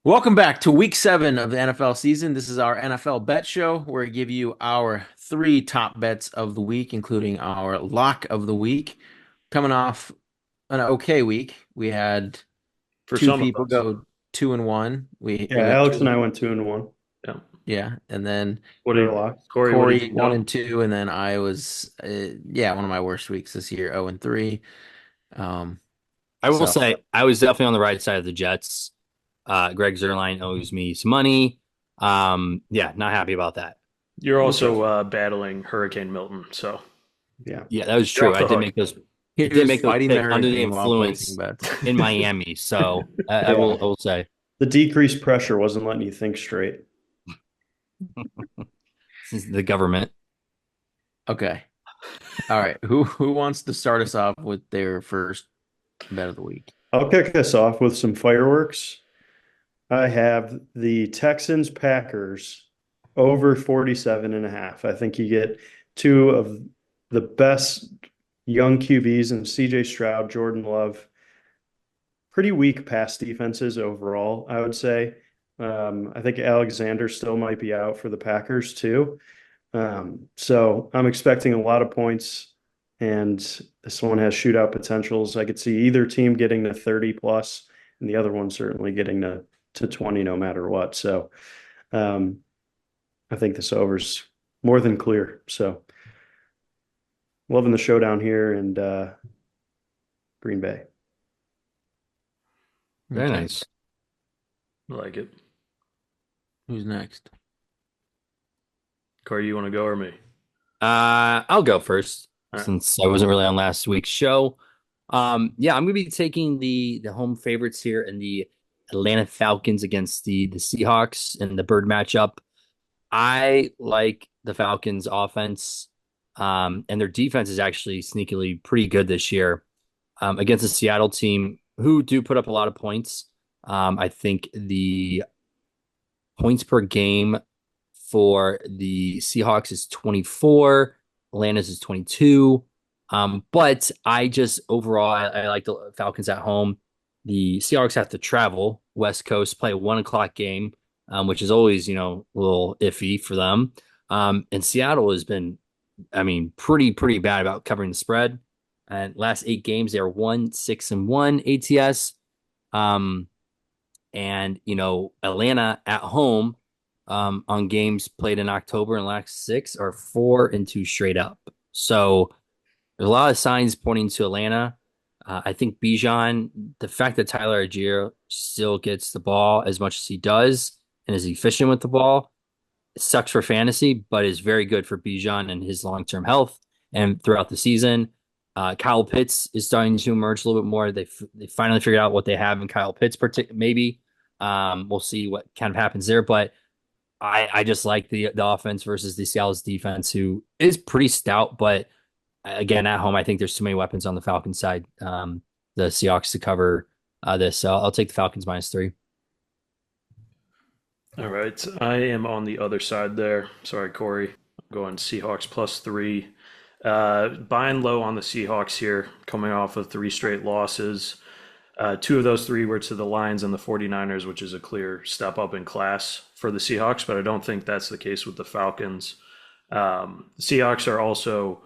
Welcome back to week 7 of the NFL season. This is our NFL bet show where we give you our 3 top bets of the week, including our lock of the week. Coming off an okay week, we had For two some of people us. go 2-1. We Yeah, went Alex and two, I went 2-1 yeah, yeah, and then What do for our you, locks. Corey Corey, what did you one go? and two, and then I was one of my worst weeks this year, 0-3. Um, I will so say I was definitely on the right side of the Jets. Greg Zerline owes me some money. Yeah, not happy about that. You're okay. also battling Hurricane Milton, so Yeah, yeah, that was you're true. off the hook. He I did was make those fighting the picks under the hurricane while placing influence bets. in Miami. So I Yeah. will say The decreased pressure wasn't letting you think straight. this is the government. Okay. All right. Who wants to start us off with their first bet of the week? I'll kick us off with some fireworks. I have the Texans Packers over 47 and a half. I think you get two of the best young QBs in CJ Stroud, Jordan Love. Pretty weak pass defenses overall, I would say. I think Alexander still might be out for the Packers too. So I'm expecting a lot of points, and this one has shootout potentials. I could see either team getting to 30 plus, and the other one certainly getting to 20 no matter what. So um, I think this over's more than clear. So loving the showdown here and Green Bay. Very Okay. nice. I like it. Who's next? Corey, you want to go or me? I'll go first All right. since I wasn't really on last week's show. Yeah, I'm gonna be taking the home favorites here in the Atlanta Falcons against the Seahawks in the bird matchup. I like the Falcons offense, and their defense is actually sneakily pretty good this year, against the Seattle team who do put up a lot of points. I think the points per game for the Seahawks is 24, Atlanta's is 22. But I just overall I like the Falcons at home. The Seahawks have to travel West Coast, play a 1 o'clock game, which is always, a little iffy for them. And Seattle has been, I mean, pretty bad about covering the spread. And last 8 games, they are 1-6-1 ATS. Um, and Atlanta at home, on games played in October and last 6 are 4-2 straight up. So there's a lot of signs pointing to Atlanta. I think Bijan, the fact that Tyler Algier still gets the ball as much as he does and is efficient with the ball, it sucks for fantasy, but is very good for Bijan and his long-term health and throughout the season. Kyle Pitts is starting to emerge a little bit more. They finally figured out what they have in Kyle Pitts, maybe. We'll see what kind of happens there, but I just like the offense versus the Seattle's defense, who is pretty stout, but again at home, I think there's too many weapons on the Falcons side. The Seahawks to cover this, so I'll take the Falcons -3. All right. I am on the other side there. Sorry, Corey. I'm going Seahawks +3. Buying low on the Seahawks here, coming off of three straight losses. Two of those three were to the Lions and the 49ers, which is a clear step up in class for the Seahawks, but I don't think that's the case with the Falcons. The Seahawks are also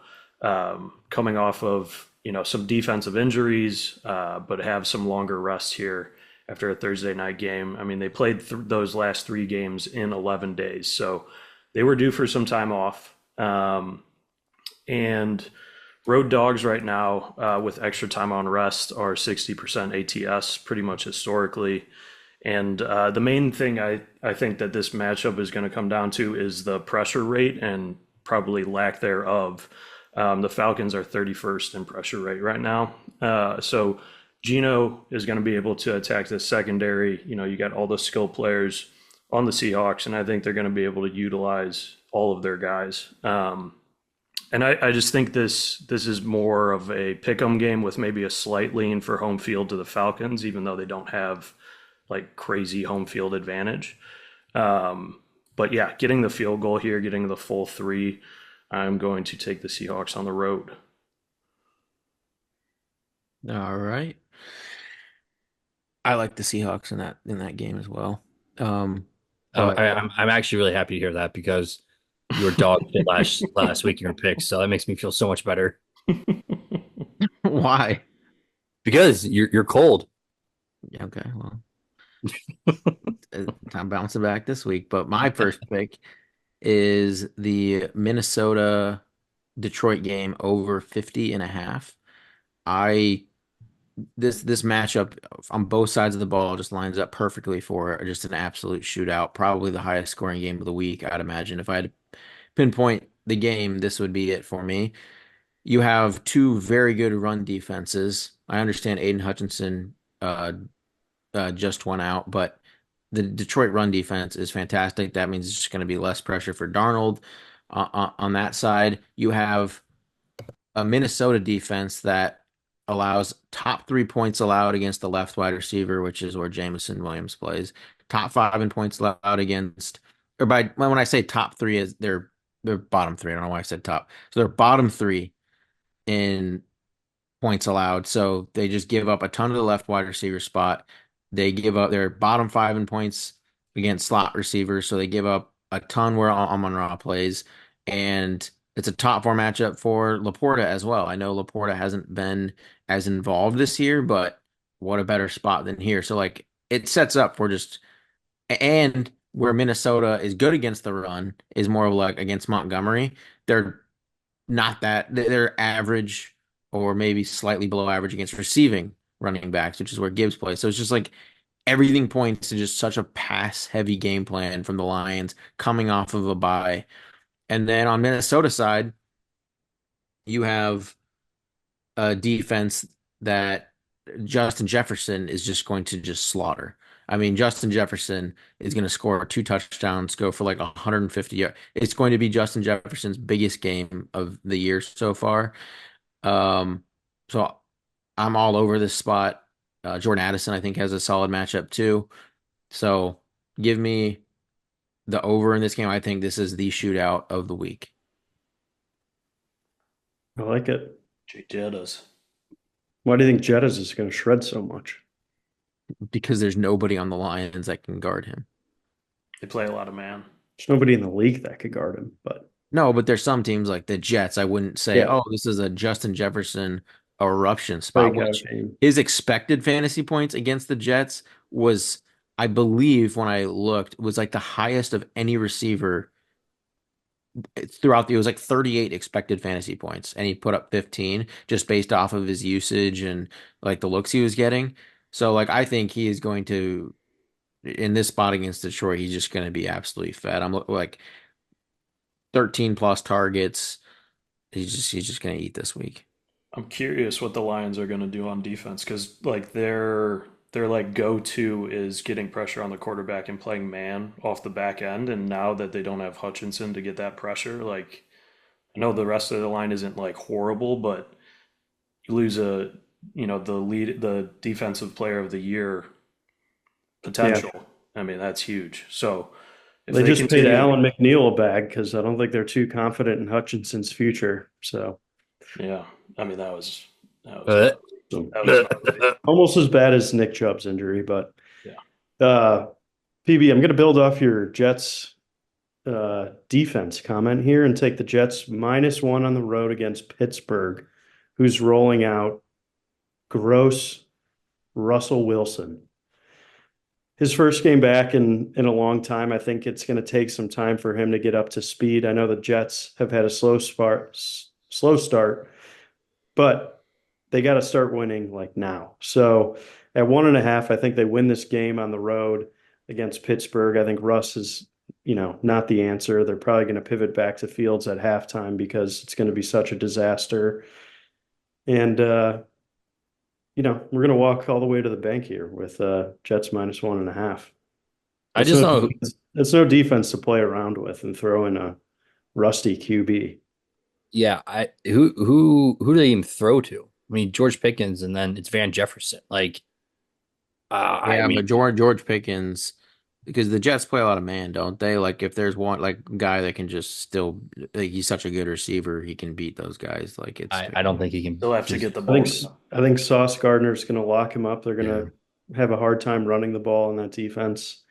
coming off of some defensive injuries, but have some longer rest here after a Thursday night game. I mean, they played those last 3 games in 11 days, so they were due for some time off. And road dogs right now, with extra time on rest, are 60% ATS, pretty much historically. And the main thing I think that this matchup is going to come down to is the pressure rate and probably lack thereof. The Falcons are 31st in pressure rate right now. So Gino is going to be able to attack this secondary. You got all the skill players on the Seahawks, and I think they're going to be able to utilize all of their guys. And I just think this is more of a pick 'em game with maybe a slight lean for home field to the Falcons, even though they don't have like crazy home field advantage. But yeah, getting the field goal here, getting the full 3, I'm going to take the Seahawks on the road. All right. I like the Seahawks in that game as well. Um, but I'm actually really happy to hear that because you were dog shit last week in your picks, so that makes me feel so much better why? because you're cold. Yeah, okay, well, I'm bouncing back this week. But my first pick is the Minnesota Detroit game over 50 and a half. I this matchup on both sides of the ball just lines up perfectly for just an absolute shootout. Probably the highest scoring game of the week, I'd imagine. If I had to pinpoint the game, this would be it for me. You have two very good run defenses. I understand Aiden Hutchinson just went out, but the Detroit run defense is fantastic. That means it's just going to be less pressure for Darnold. On that side, you have a Minnesota defense that allows top 3 points allowed against the left wide receiver, which is where Jamison Williams plays. Top five in points allowed against, or by when I say top three, is they're bottom three. I don't know why I said top. So they're bottom three in points allowed. So they just give up a ton of the left wide receiver spot. They give up their bottom five in points against slot receivers. So they give up a ton where Amon-Ra plays. And it's a top four matchup for Laporta as well. I know Laporta hasn't been as involved this year, but what a better spot than here. So like it sets up for just and where Minnesota is good against the run is more of like against Montgomery. They're not that they're average or maybe slightly below average against receiving running backs, which is where Gibbs plays. So it's just like everything points to just such a pass heavy game plan from the Lions coming off of a bye. And then on Minnesota side, you have a defense that Justin Jefferson is just going to just slaughter. I mean, Justin Jefferson is going to score two touchdowns, go for like 150 yards. It's going to be Justin Jefferson's biggest game of the year so far. Um, so I'm all over this spot. Jordan Addison, I think, has a solid matchup too. So give me the over in this game. I think this is the shootout of the week I like it. Jay Jettas. Why do you think Jettas is going to shred so much? because there's nobody on the Lions that can guard him. They play a lot of man. There's nobody in the league that could guard him, but No, but there's some teams like the Jets. I wouldn't say, yeah, oh, this is a Justin Jefferson eruption spot, breakout which game. his expected fantasy points against the Jets was, I believe, when I looked, was like the highest of any receiver throughout it was like 38 expected fantasy points, and he put up 15 just based off of his usage and like the looks he was getting. So like I think he is going to in this spot against Detroit, he's just going to be absolutely fed. I'm like 13 plus targets. He's just going to eat this week. I'm curious what the Lions are going to do on defense because like their like go-to is getting pressure on the quarterback and playing man off the back end. And now that they don't have Hutchinson to get that pressure, like I know the rest of the line isn't like horrible, but you lose the defensive player of the year Yeah, potential. I mean, that's huge. So if they they just paid continue, Alan McNeil a bag because I don't think they're too confident in Hutchinson's future. So, yeah, I mean that was Uh, gnarly. so That was gnarly. almost as bad as Nick Chubb's injury, but Yeah. uh, PB, I'm going to build off your Jets defense comment here and take the Jets -1 on the road against Pittsburgh, who's rolling out gross Russell Wilson. His first game back in a long time. I think it's going to take some time for him to get up to speed. I know the Jets have had a slow start, but they got to start winning like now. So at 1.5, I think they win this game on the road against Pittsburgh. I think Russ is, not the answer. They're probably going to pivot back to Fields at halftime because it's going to be such a disaster. And we're going to walk all the way to the bank here with Jets -1.5. I That's just no know. that's no defense to play around with and throw in a rusty QB. Yeah, who do they even throw to? I mean, George Pickens, and then it's Van Jefferson. Like, I Yeah, mean, but George Pickens, because the Jets play a lot of man, don't they? Like if there's one like guy that can just still like he's such a good receiver, he can beat those guys. Like it's I don't think he can They'll have to just. get the I think ball. I think Sauce Gardner's going to lock him up. They're going Yeah. to have a hard time running the ball in that defense.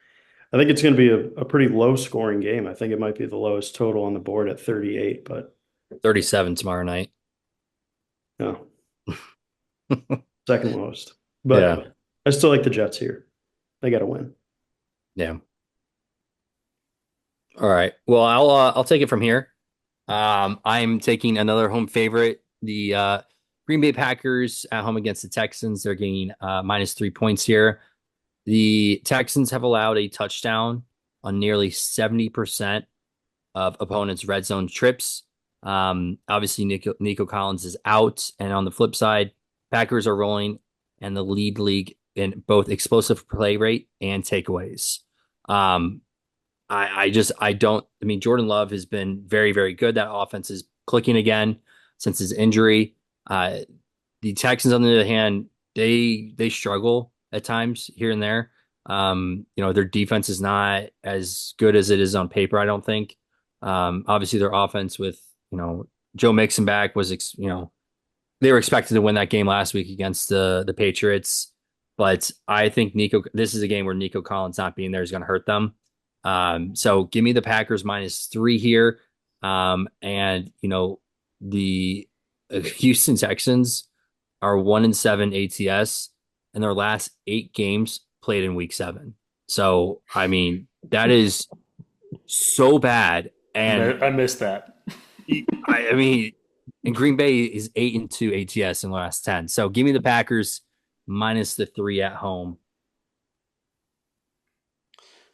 I think it's going to be a pretty low scoring game. I think it might be the lowest total on the board at 38, but 37 tomorrow night. no, second lowest. Yeah. But I still like the Jets here. They got to win. Yeah. All right. Well, I'll take it from here. I'm taking another home favorite, the Green Bay Packers at home against the Texans. They're getting -3 points here. The Texans have allowed a touchdown on nearly 70% of opponents' red zone trips. Obviously, Nico Collins is out, and on the flip side, Packers are rolling and the league in both explosive play rate and takeaways. Um, I don't. I mean, Jordan Love has been very, very good. That offense is clicking again since his injury. Uh, the Texans, on the other hand, they struggle at times here and there. Their defense is not as good as it is on paper, I don't think. Obviously, their offense with Joe Mixon back was they were expected to win that game last week against the Patriots, but I think this is a game where Nico Collins not being there is going to hurt them. So give me the Packers -3 here. And the Houston Texans are 1-7 ATS, and their last 8 games played in week 7. So I mean that is so bad. And I missed that. I mean, and Green Bay is 8-2 ATS in the last 10. So give me the Packers -3 at home.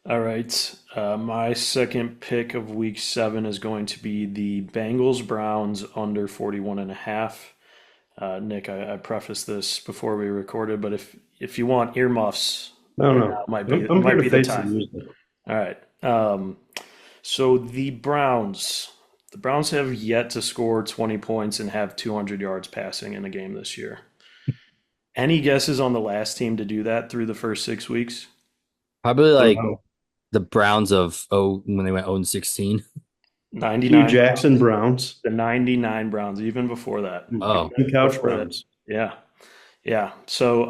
All right. My second pick of week 7 is going to be the Bengals Browns under 41.5. Nick, I prefaced this before we recorded, but if you want earmuffs, No, right no. now might be I'm here might to be the face the time. music. All right. So the Browns have yet to score 20 points and have 200 yards passing in a game this year. Any guesses on the last team to do that through the first 6 weeks? Probably I don't like know. the Browns of when they went 0-16. Hugh 99 Jackson Browns. Browns The 99 Browns, even before that. Oh, and Couch Before that. Browns. Yeah. Yeah. So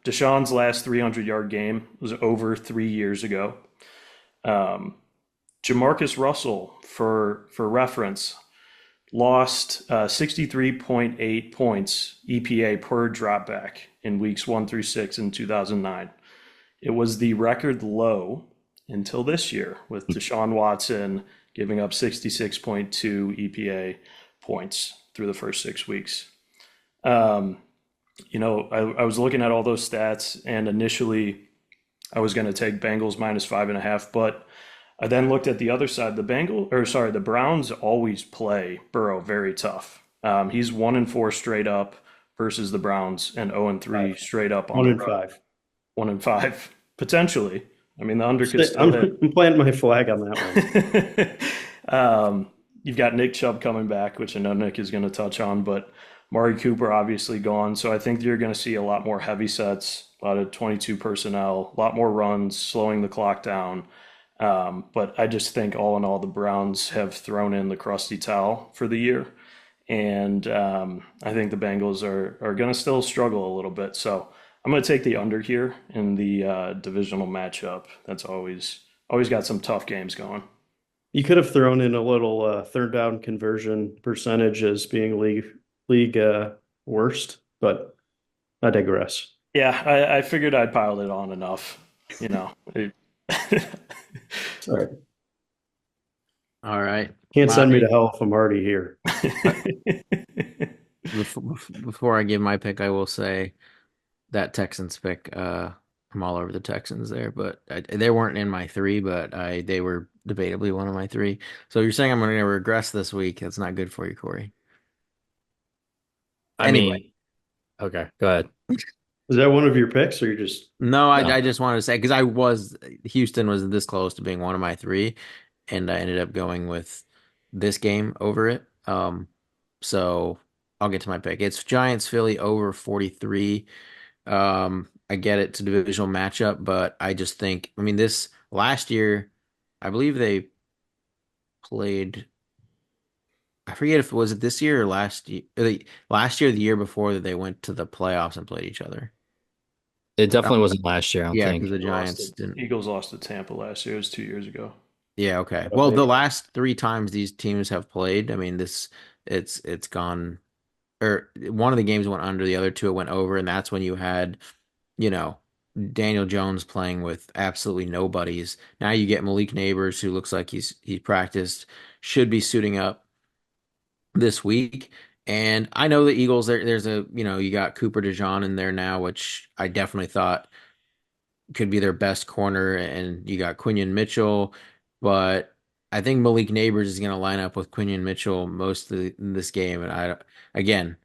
Deshaun's last 300-yard game was over 3 years ago. Um, Jamarcus Russell, for reference, lost 63.8 points EPA per dropback in weeks 1 through 6 in 2009. It was the record low until this year with Deshaun Watson giving up 66.2 EPA points through the first 6 weeks. Um, I was looking at all those stats, and initially I was going to take Bengals -5.5, but I then looked at the other side. The Browns always play Burrow very tough. He's 1-4 straight up versus the Browns, and 0-3 straight up on One the and road. five. 1-5 potentially. I mean, the under could still hit. I'm planting my flag on that one. You've got Nick Chubb coming back, which I know Nick is going to touch on, but Amari Cooper obviously gone. So I think you're going to see a lot more heavy sets, a lot of 22 personnel, a lot more runs, slowing the clock down. But I just think all in all, the Browns have thrown in the crusty towel for the year. And I think the Bengals are going to still struggle a little bit. So I'm going to take the under here in the divisional matchup. That's always got some tough games going. You could have thrown in a little third down conversion percentage as being league worst, but I digress. Yeah, I figured I'd piled it on enough. You know, Sorry. All right. Can't send me to My- hell if I'm already here. Before I give my pick, I will say that Texans pick. I'm all over the Texans there, but they weren't in my 3, but they were debatably one of my 3. So you're saying I'm going to regress this week? That's not good for you, Corey. I Anyway, mean, okay, go ahead. Is that one of your picks, or you just no, No. I just wanted to say because Houston was this close to being one of my 3, and I ended up going with this game over it. So I'll get to my pick. It's Giants Philly over 43. I get it's a divisional matchup, but I just think, I mean, this last year, I believe they played. I forget if it was it this year or last year. Last year, the year before that they went to the playoffs and played each other. It Oh, definitely wasn't last year, I don't yeah, because think. the Giants didn't. Eagles lost to Tampa last year. It was 2 years ago. Yeah, okay. Well, the Okay. last three times these teams have played, I mean, it's gone, or one of the games went under, the other two it went over, and that's when you had, you know, Daniel Jones playing with absolutely nobodies. Now you get Malik Neighbors, who looks like he practiced, should be suiting up this week. And I know the Eagles, there's a, you got Cooper DeJean in there now, which I definitely thought could be their best corner, and you got Quinion Mitchell, but I think Malik Neighbors is going to line up with Quinion Mitchell most of this game. And again,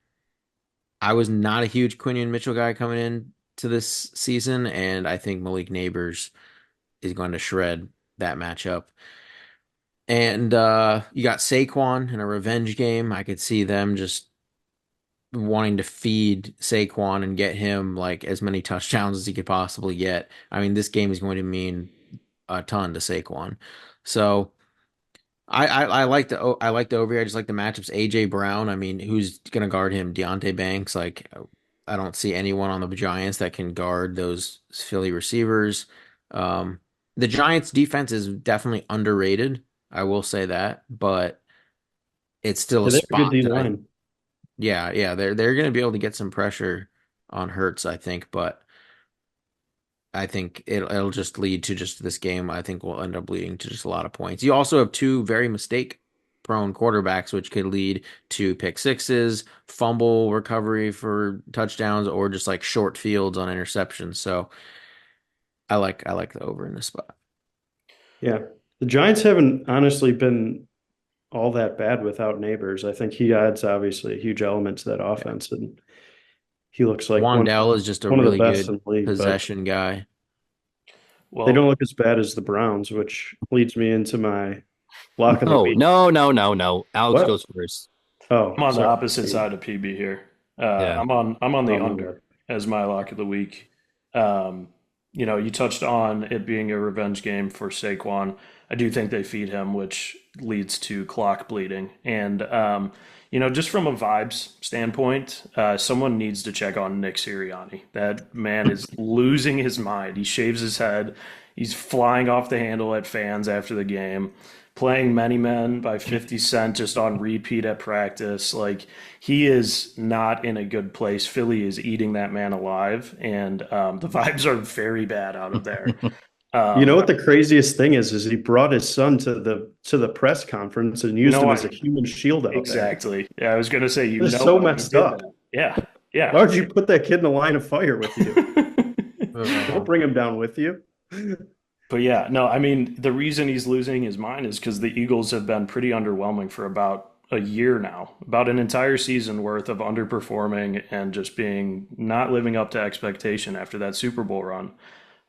I was not a huge Quinion Mitchell guy coming in to this season, and I think Malik Neighbors is going to shred that matchup. And you got Saquon in a revenge game. I could see them just wanting to feed Saquon and get him like as many touchdowns as he could possibly get. I mean, this game is going to mean a ton to Saquon. So I like the over here. I just like the matchups. AJ Brown. I mean, who's gonna guard him? Deontay Banks. Like, I don't see anyone on the Giants that can guard those Philly receivers. Um, the Giants' defense is definitely underrated. I will say that, but it's still a Yeah, they have a good spot D that I line. yeah, they're gonna be able to get some pressure on Hurts, I think, but I think it'll just lead to just this game. I think will end up leading to just a lot of points. You also have two very mistake prone quarterbacks, which could lead to pick sixes, fumble recovery for touchdowns, or just like short fields on interceptions. So I like the over in this spot. Yeah. The Giants haven't honestly been all that bad without Neighbors. I think he adds obviously a huge element to that Yeah. offense, and he looks like Wandell is just a one of the really best good in the league, but possession guy. they don't Well, look as bad as the Browns, which leads me into my lock of the No, week. no, no, no, no. Alex What? goes first. I'm Oh, on the sorry. opposite side of PB here. Yeah. I'm on Oh, the my under bad. as my lock of the week. Um, you touched on it being a revenge game for Saquon. I do think they feed him, which leads to clock bleeding. And just from a vibes standpoint, someone needs to check on Nick Sirianni. That man is losing his mind. He shaves his head. He's flying off the handle at fans after the game, playing Many Men by 50 Cent just on repeat at practice. Like, he is not in a good place. Philly is eating that man alive, and the vibes are very bad out of there. You know Um, what the craziest thing is he brought his son to the press conference and used no, him as a human shield out there. exactly. Yeah, I was gonna say, It's so why he messed did up. that. Yeah, yeah. Why would you put that kid in a line of fire with you? Don't Uh, bring him down with you. But yeah, no, I mean, the reason he's losing his mind is because the Eagles have been pretty underwhelming for about a year now, about an entire season worth of underperforming and just being not living up to expectation after that Super Bowl run.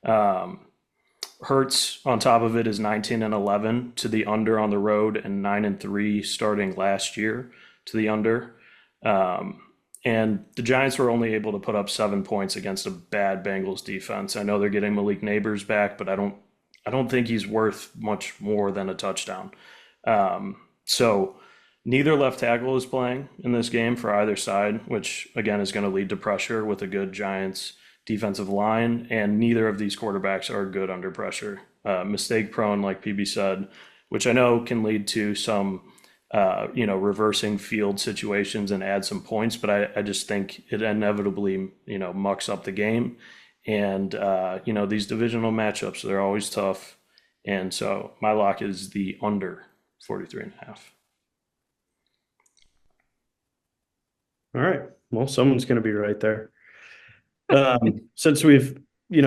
Um, Hertz on top of it is 19 and 11 to the under on the road and 9 and 3 starting last year to the under. Um, and the Giants were only able to put up 7 points against a bad Bengals defense. I know they're getting Malik Neighbors back, but I don't think he's worth much more than a touchdown. So neither left tackle is playing in this game for either side, which again is going to lead to pressure with a good Giants defensive line. And neither of these quarterbacks are good under pressure. Mistake prone, like PB said, which I know can lead to some, reversing field situations and add some points. But I just think it inevitably, mucks up the game. And, these divisional matchups, they're always tough. And so my lock is the under 43 and a half. All right. Well, someone's going to be right there. Since we've,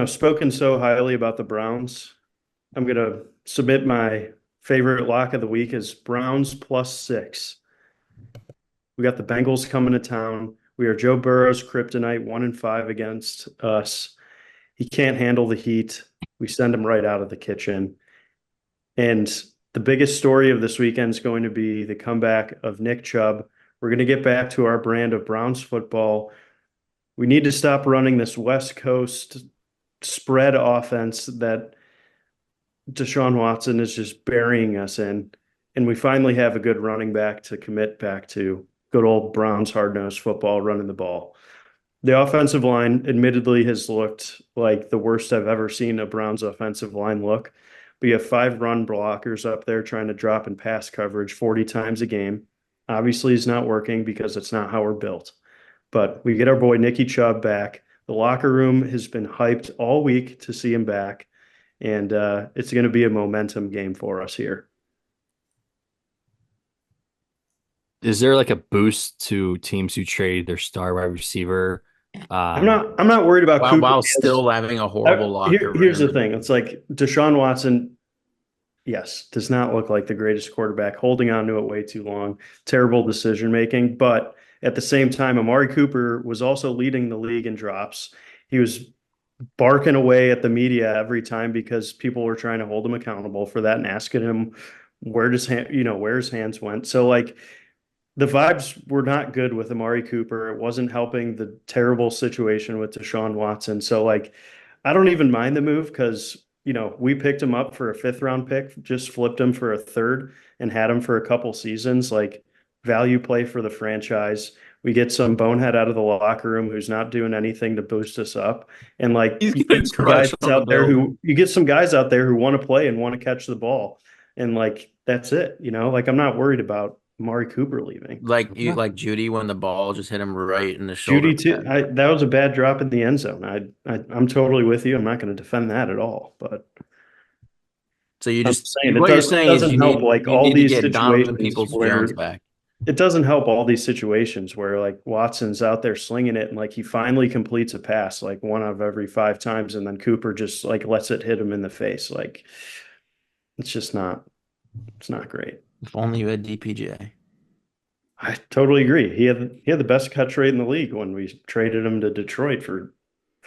spoken so highly about the Browns, I'm going to submit my favorite lock of the week as Browns +6. We got the Bengals coming to town. We are Joe Burrow's kryptonite, 1-5 against us. He can't handle the heat. We send him right out of the kitchen. And the biggest story of this weekend is going to be the comeback of Nick Chubb. We're going to get back to our brand of Browns football. We need to stop running this West Coast spread offense that Deshaun Watson is just burying us in. And we finally have a good running back to commit back to good old Browns hard-nosed football, running the ball. The offensive line admittedly has looked like the worst I've ever seen a Browns offensive line look. But you have five run blockers up there trying to drop in pass coverage 40 times a game. Obviously, it's not working because it's not how we're built. But we get our boy Nicky Chubb back. The locker room has been hyped all week to see him back, and it's going to be a momentum game for us here. Is there like a boost to teams who trade their star wide receiver? I'm not worried about Cooper. While still having a horrible locker Here's the room. thing. It's like Deshaun Watson, yes, does not look like the greatest quarterback, holding on to it way too long, terrible decision making. But at the same time, Amari Cooper was also leading the league in drops. He was barking away at the media every time because people were trying to hold him accountable for that and asking him where his hands went. So like the vibes were not good with Amari Cooper. It wasn't helping the terrible situation with Deshaun Watson. So like I don't even mind the move because we picked him up for a fifth round pick, just flipped him for a third and had him for a couple seasons, like value play for the franchise. We get some bonehead out of the locker room who's not doing anything to boost us up. And like He's getting crushed on the build. you get some guys out there who want to play and want to catch the ball. And like that's it, like I'm not worried about Amari Cooper leaving. Like Judy when the ball just hit him right in the shoulder Judy too. pad. That was a bad drop in the end zone. I'm totally with you. I'm not going to defend that at all. But So you I'm just saying what you're it saying is doesn't help like you all need to these get Donovan situations Peoples-Jones where back. it doesn't help all these situations where like Watson's out there slinging it and like he finally completes a pass like one out of every five times and then Cooper just like lets it hit him in the face. Like it's just not it's not great. If only you had DPJ. I totally agree. He had the best catch rate in the league when we traded him to Detroit for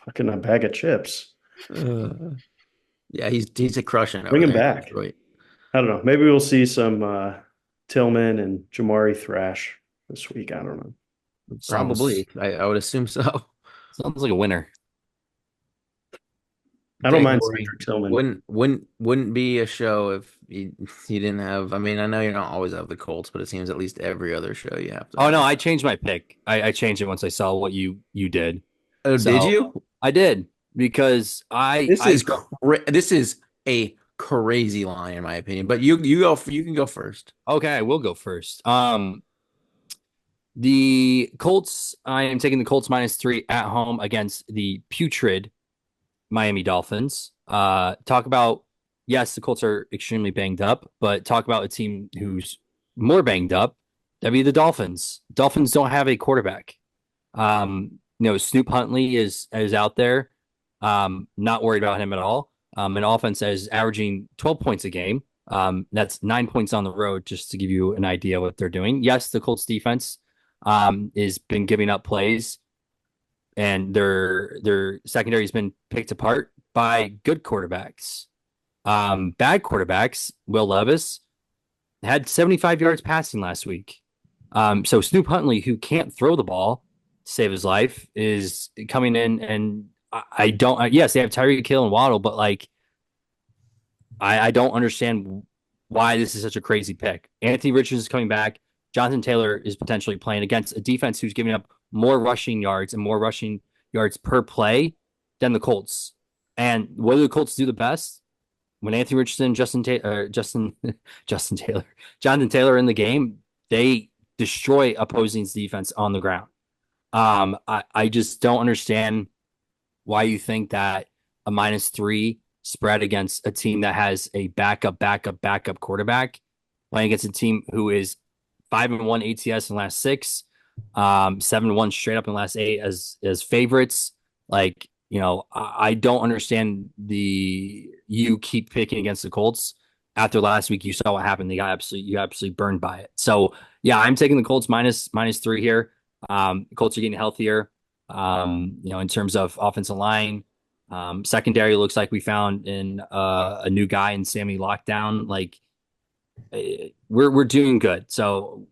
fucking a bag of chips. Yeah, he's a crushing over Bring him there in back. Detroit. I don't know. Maybe we'll see some Tillman and Jamari Thrash this week. I don't know. Probably. I would assume so. Sounds like a winner. I don't mind Corey. Cedric Tillman. Wouldn't be a show if you didn't have. I mean, I know you don't always have the Colts, but it seems at least every other show you have to. Oh no, I changed my pick. I changed it once I saw what you did. Oh, did So you? I did because This is a crazy line in my opinion. But you can go first. okay, I will go first. The Colts, I am taking the Colts -3 at home against the putrid Miami Dolphins. Talk about, yes, the Colts are extremely banged up, but talk about a team who's more banged up. That'd be the Dolphins. Dolphins don't have a quarterback. Snoop Huntley is out there. Not worried about him at all. An offense that is averaging 12 points a game. That's 9 points on the road, just to give you an idea what they're doing. Yes, the Colts defense is been giving up plays, and their secondary has been picked apart by good quarterbacks. Bad quarterbacks, Will Levis had 75 yards passing last week. So Snoop Huntley, who can't throw the ball to save his life, is coming in, and I don't. Yes, they have Tyreek Hill and Waddle, but like, I don't understand why this is such a crazy pick. Anthony Richardson is coming back. Jonathan Taylor is potentially playing against a defense who's giving up more rushing yards and more rushing yards per play than the Colts. And what do the Colts do the best? When Anthony Richardson, Jonathan Taylor in the game, they destroy opposing's defense on the ground. I just don't understand why you think that a -3 spread against a team that has a backup quarterback playing against a team who is 5-1 ATS in the last 6, 7-1 straight up in the last 8 as favorites. Like, I don't understand you keep picking against the Colts. After last week, you saw what happened. You absolutely burned by it. So yeah, I'm taking the Colts -3 here. Colts are getting healthier. In terms of offensive line, secondary looks like we found in a new guy in Sammy Lockdown. Like, we're doing good. So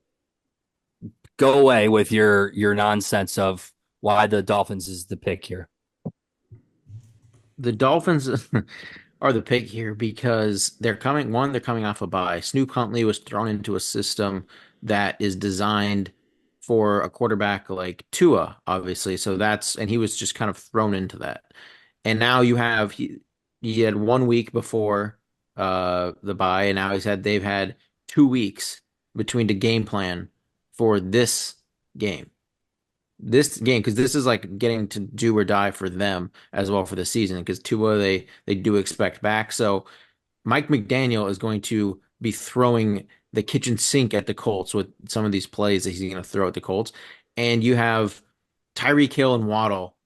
go away with your nonsense of why the Dolphins is the pick here. The Dolphins are the pick here because they're coming off a bye. Snoop Huntley was thrown into a system that is designed for a quarterback like Tua, obviously. So and he was just kind of thrown into that. And now he had 1 week before the bye, and now they've had 2 weeks between the game plan for game. This game, because this is like getting to do or die for them as well for the season. Because Tua, they do expect back. So Mike McDaniel is going to be throwing the kitchen sink at the Colts with some of these plays that he's going to throw at the Colts. And you have Tyreek Hill and Waddle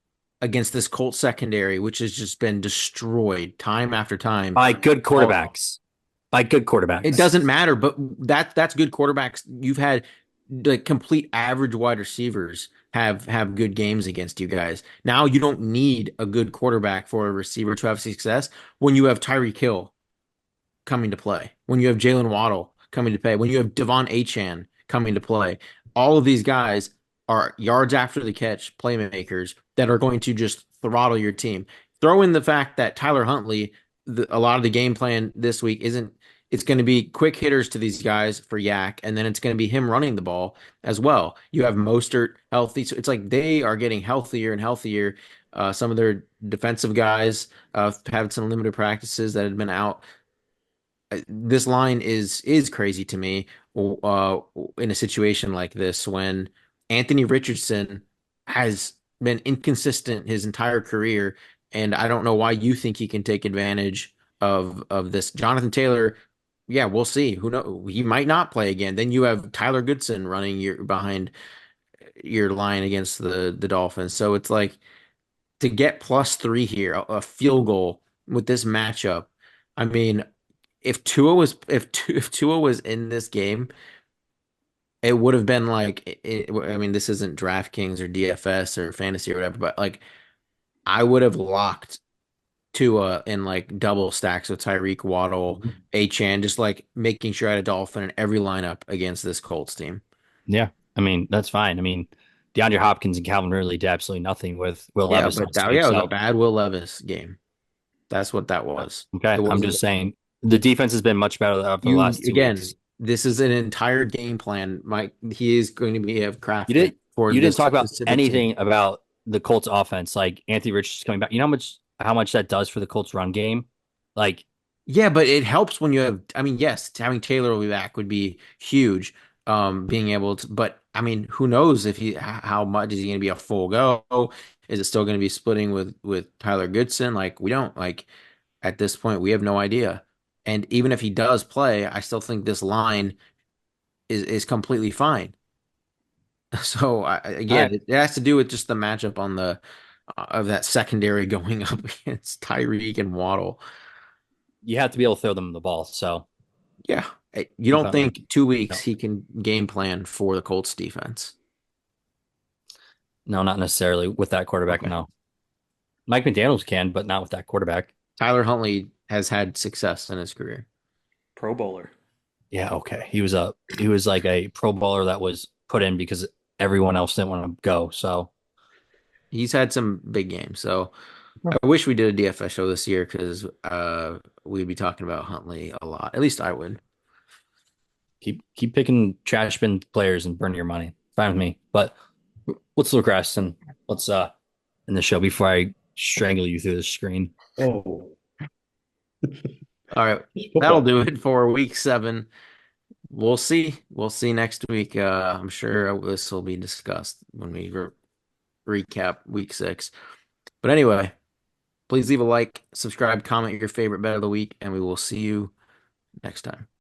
against this Colts secondary, which has just been destroyed time after time. By good Oh, quarterbacks. By good it quarterbacks. doesn't matter, but that's good quarterbacks. You've had like complete average wide receivers have good games against you guys. Now you don't need a good quarterback for a receiver to have success when you have Tyreek Hill coming to play, when you have Jalen Waddle coming to play, when you have Devon Achane coming to play. All of these guys are yards after the catch playmakers that are going to just throttle your team. Throw in the fact that Tyler Huntley, a lot of the game plan this week isn't. It's going to be quick hitters to these guys for Yak, and then it's going to be him running the ball as well. You have Mostert healthy, so it's like they are getting healthier and healthier. Some of their defensive guys had some limited practices that had been out. This line is crazy to me in a situation like this when Anthony Richardson has been inconsistent his entire career, and I don't know why you think he can take advantage of this. Jonathan Taylor, yeah, we'll see. Who know? He might not play again. Then you have Tyler Goodson running your behind your line against the Dolphins. So it's like to get +3 here, a field goal with this matchup. I mean, if Tua was in this game, it would have been like I mean, this isn't DraftKings or DFS or fantasy or whatever, but like I would have locked Tua in like double stacks with Tyreek Waddle, Achane, just like making sure I had a Dolphin in every lineup against this Colts team. Yeah. I mean, that's fine. I mean, DeAndre Hopkins and Calvin Ridley did absolutely nothing with Will Yeah, Levis but last that week. yeah, it was a So, bad Will Levis game. That's what that was. okay, It I'm wasn't. just saying the defense has been much better for the You last 2 weeks. again, this is an entire game plan. Mike, he is going to be have You crafted didn't for you didn't this talk about specific team. anything about the Colts offense, like Anthony Richards coming back. You know how much that does for the Colts run game? Like, Yeah, but it helps when you have, I mean, yes, having Taylor will be back would be huge. Being able to, but I mean, who knows if how much is he going to be a full go? Is it still going to be splitting with Tyler Goodson? Like, we don't like at this point, we have no idea. And even if he does play, I still think this line is completely fine. So all again, right, it has to do with just the matchup on the of that secondary going up against Tyreek and Waddle. you have to be able to throw them the ball. So, Yeah. You don't okay, think 2 weeks no, he can game plan for the Colts defense? no, not necessarily with that quarterback. Okay. No, Mike McDaniel's can, but not with that quarterback. Tyler Huntley has had success in his career. Pro Bowler. Yeah, okay. He was like a Pro Bowler that was put in because everyone else didn't want to go. So He's had some big games. So I wish we did a DFS show this year because we'd be talking about Huntley a lot. At least I would. keep picking trash bin players and burn your money. Fine with me. But let's look rest and let's in the show before I strangle you through the screen. Oh, All right. That'll football. do it for week 7. We'll see. We'll see next week. I'm sure this will be discussed when we recap week 6. But anyway, please leave a like, subscribe, comment your favorite bet of the week, and we will see you next time.